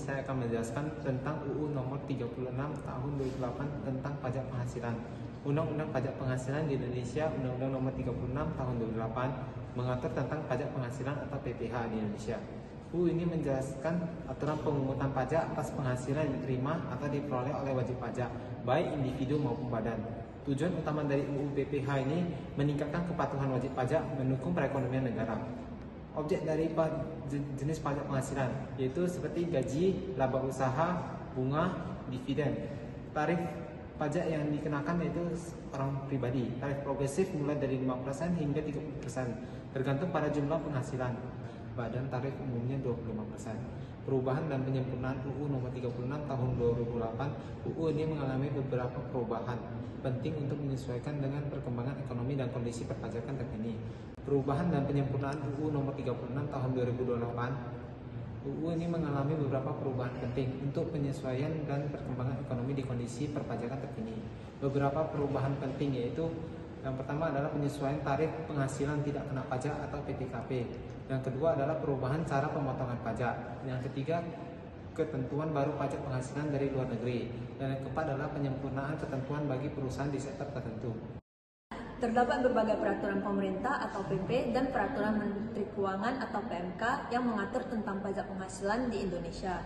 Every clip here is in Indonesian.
saya akan menjelaskan tentang UU Nomor 36 Tahun 2008 tentang pajak penghasilan. Undang-Undang Pajak Penghasilan di Indonesia, Undang-Undang Nomor 36 Tahun 2008 mengatur tentang pajak penghasilan atau PPh di Indonesia. UU ini menjelaskan aturan pemungutan pajak atas penghasilan yang diterima atau diperoleh oleh wajib pajak, baik individu maupun badan. Tujuan utama dari UU PPh ini meningkatkan kepatuhan wajib pajak, mendukung perekonomian negara. Objek dari jenis pajak penghasilan yaitu seperti gaji, laba usaha, bunga, dividen. Tarif pajak yang dikenakan yaitu orang pribadi. Tarif progresif mulai dari 5% hingga 30%, tergantung pada jumlah penghasilan. Badan tarif umumnya 25%. Perubahan dan penyempurnaan UU Nomor 36 Tahun 2008. UU ini mengalami beberapa perubahan penting untuk menyesuaikan dengan perkembangan ekonomi dan kondisi perpajakan terkini. Perubahan dan penyempurnaan UU Nomor 36 Tahun 2028. UU ini mengalami beberapa perubahan penting untuk penyesuaian dan perkembangan ekonomi di kondisi perpajakan terkini. Beberapa perubahan penting yaitu yang pertama adalah penyesuaian tarif penghasilan tidak kena pajak atau PTKP. Yang kedua adalah perubahan cara pemotongan pajak. Yang ketiga, ketentuan baru pajak penghasilan dari luar negeri. Dan yang keempat adalah penyempurnaan ketentuan bagi perusahaan di sektor tertentu. Terdapat berbagai peraturan pemerintah atau PP dan peraturan Menteri Keuangan atau PMK yang mengatur tentang pajak penghasilan di Indonesia.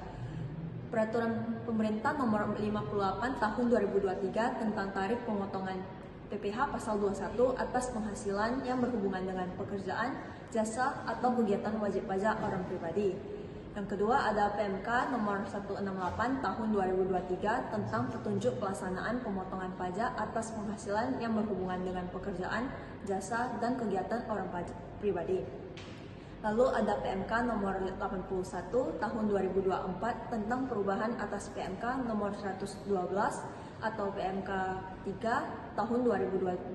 Peraturan pemerintah nomor 58 tahun 2023 tentang tarif pemotongan PPh pasal 21 atas penghasilan yang berhubungan dengan pekerjaan, jasa, atau kegiatan wajib pajak orang pribadi. Yang kedua ada PMK nomor 168 tahun 2023 tentang petunjuk pelaksanaan pemotongan pajak atas penghasilan yang berhubungan dengan pekerjaan, jasa, dan kegiatan orang pribadi. Lalu ada PMK nomor 81 tahun 2024 tentang perubahan atas PMK nomor 112 atau PMK 3 tahun 2022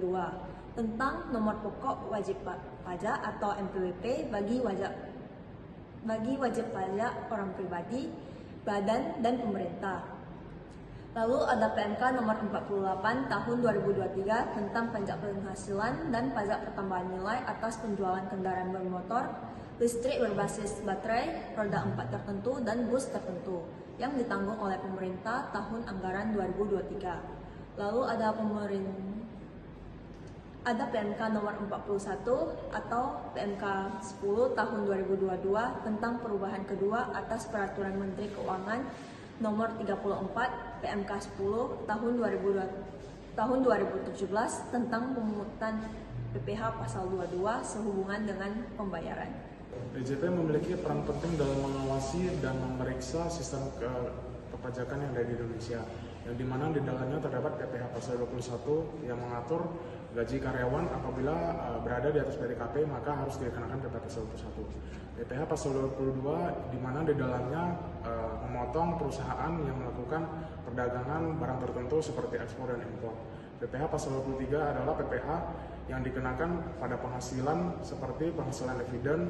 tentang nomor pokok wajib pajak atau NPWP bagi wajib pajak orang pribadi, badan, dan pemerintah. Lalu ada PMK nomor 48 tahun 2023 tentang pajak penghasilan dan pajak pertambahan nilai atas penjualan kendaraan bermotor listrik berbasis baterai, roda 4 tertentu, dan bus tertentu yang ditanggung oleh pemerintah tahun anggaran 2023. Lalu ada PMK nomor 41 atau PMK 10 tahun 2022 tentang perubahan kedua atas peraturan Menteri Keuangan nomor 34 PMK 10 tahun 2017 tentang pemungutan PPh pasal 22 sehubungan dengan pembayaran. DJP memiliki peran penting dalam mengawasi dan memeriksa sistem perpajakan yang ada di Indonesia, yang dimana di dalamnya terdapat PPh pasal 21 yang mengatur gaji karyawan apabila berada di atas PTKP maka harus dikenakan PPh pasal 21. PPh pasal 22 di mana di dalamnya memotong perusahaan yang melakukan perdagangan barang tertentu seperti ekspor dan impor. PPh pasal 23 adalah PPh yang dikenakan pada penghasilan seperti penghasilan dividen,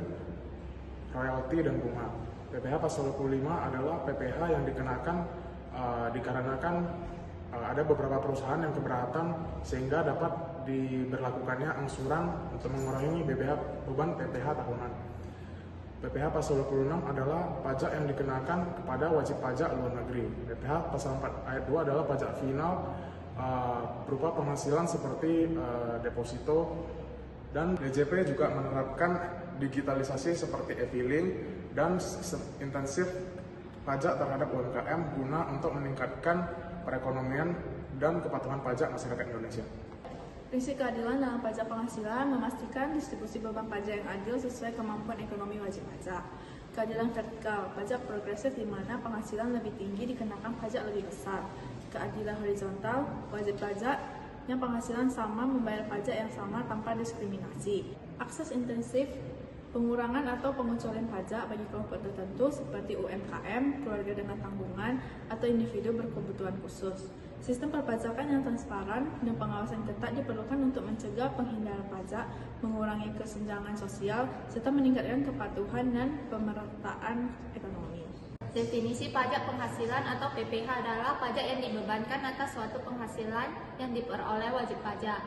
royalti, dan bunga. PPh pasal 25 adalah PPh yang dikenakan dikarenakan ada beberapa perusahaan yang keberatan sehingga dapat diberlakukannya angsuran untuk mengurangi beban PPh tahunan. PPh pasal 26 adalah pajak yang dikenakan kepada wajib pajak luar negeri. PPh pasal 4 ayat 2 adalah pajak final berupa penghasilan seperti deposito, dan DJP juga menerapkan digitalisasi seperti e-filing dan sistem intensif pajak terhadap UMKM guna untuk meningkatkan perekonomian dan kepatuhan pajak masyarakat Indonesia. Prinsip keadilan dalam pajak penghasilan memastikan distribusi beban pajak yang adil sesuai kemampuan ekonomi wajib pajak. Keadilan vertikal, pajak progresif di mana penghasilan lebih tinggi dikenakan pajak lebih besar. Keadilan horizontal, wajib pajak yang penghasilan sama membayar pajak yang sama tanpa diskriminasi. Akses intensif, pengurangan atau pengecualian pajak bagi kelompok tertentu seperti UMKM, keluarga dengan tanggungan, atau individu berkebutuhan khusus. Sistem perpajakan yang transparan dan pengawasan ketat diperlukan untuk mencegah penghindaran pajak, mengurangi kesenjangan sosial, serta meningkatkan kepatuhan dan pemerataan ekonomi. Definisi pajak penghasilan atau PPh adalah pajak yang dibebankan atas suatu penghasilan yang diperoleh wajib pajak.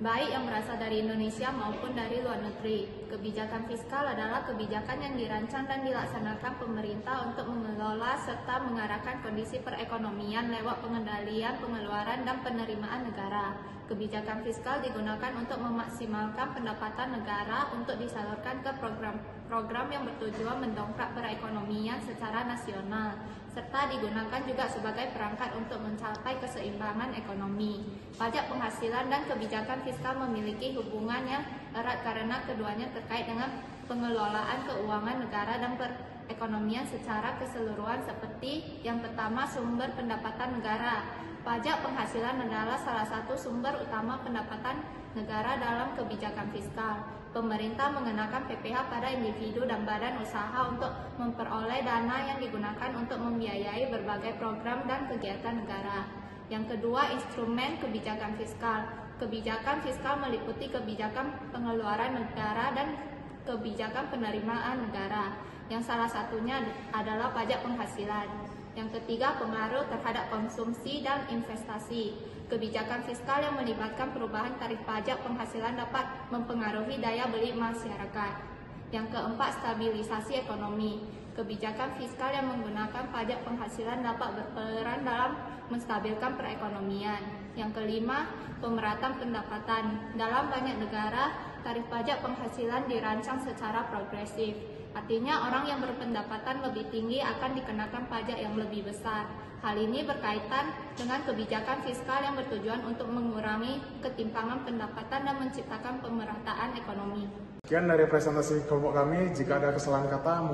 baik yang berasal dari Indonesia maupun dari luar negeri. Kebijakan fiskal adalah kebijakan yang dirancang dan dilaksanakan pemerintah untuk mengelola serta mengarahkan kondisi perekonomian lewat pengendalian pengeluaran dan penerimaan negara. Kebijakan fiskal digunakan untuk memaksimalkan pendapatan negara untuk disalurkan ke program-program yang bertujuan mendongkrak perekonomian secara nasional, serta digunakan juga sebagai perangkat untuk mencapai keseimbangan ekonomi. Pajak penghasilan dan kebijakan fiskal memiliki hubungan yang erat karena keduanya terkait dengan pengelolaan keuangan negara dan perekonomian secara keseluruhan. Seperti yang pertama, sumber pendapatan negara. Pajak penghasilan adalah salah satu sumber utama pendapatan negara dalam kebijakan fiskal. Pemerintah mengenakan PPh pada individu dan badan usaha untuk memperoleh dana yang digunakan untuk membiayai berbagai program dan kegiatan negara. Yang kedua, instrumen kebijakan fiskal. Kebijakan fiskal meliputi kebijakan pengeluaran negara dan kebijakan penerimaan negara, yang salah satunya adalah pajak penghasilan. Yang ketiga, pengaruh terhadap konsumsi dan investasi. Kebijakan fiskal yang melibatkan perubahan tarif pajak penghasilan dapat mempengaruhi daya beli masyarakat. Yang keempat, stabilisasi ekonomi. Kebijakan fiskal yang menggunakan pajak penghasilan dapat berperan dalam menstabilkan perekonomian. Yang kelima, pemerataan pendapatan. Dalam banyak negara, tarif pajak penghasilan dirancang secara progresif. Artinya orang yang berpendapatan lebih tinggi akan dikenakan pajak yang lebih besar. Hal ini berkaitan dengan kebijakan fiskal yang bertujuan untuk mengurangi ketimpangan pendapatan dan menciptakan pemerataan ekonomi. Sekian dari presentasi kelompok kami. Jika ada kesalahan kata, mohon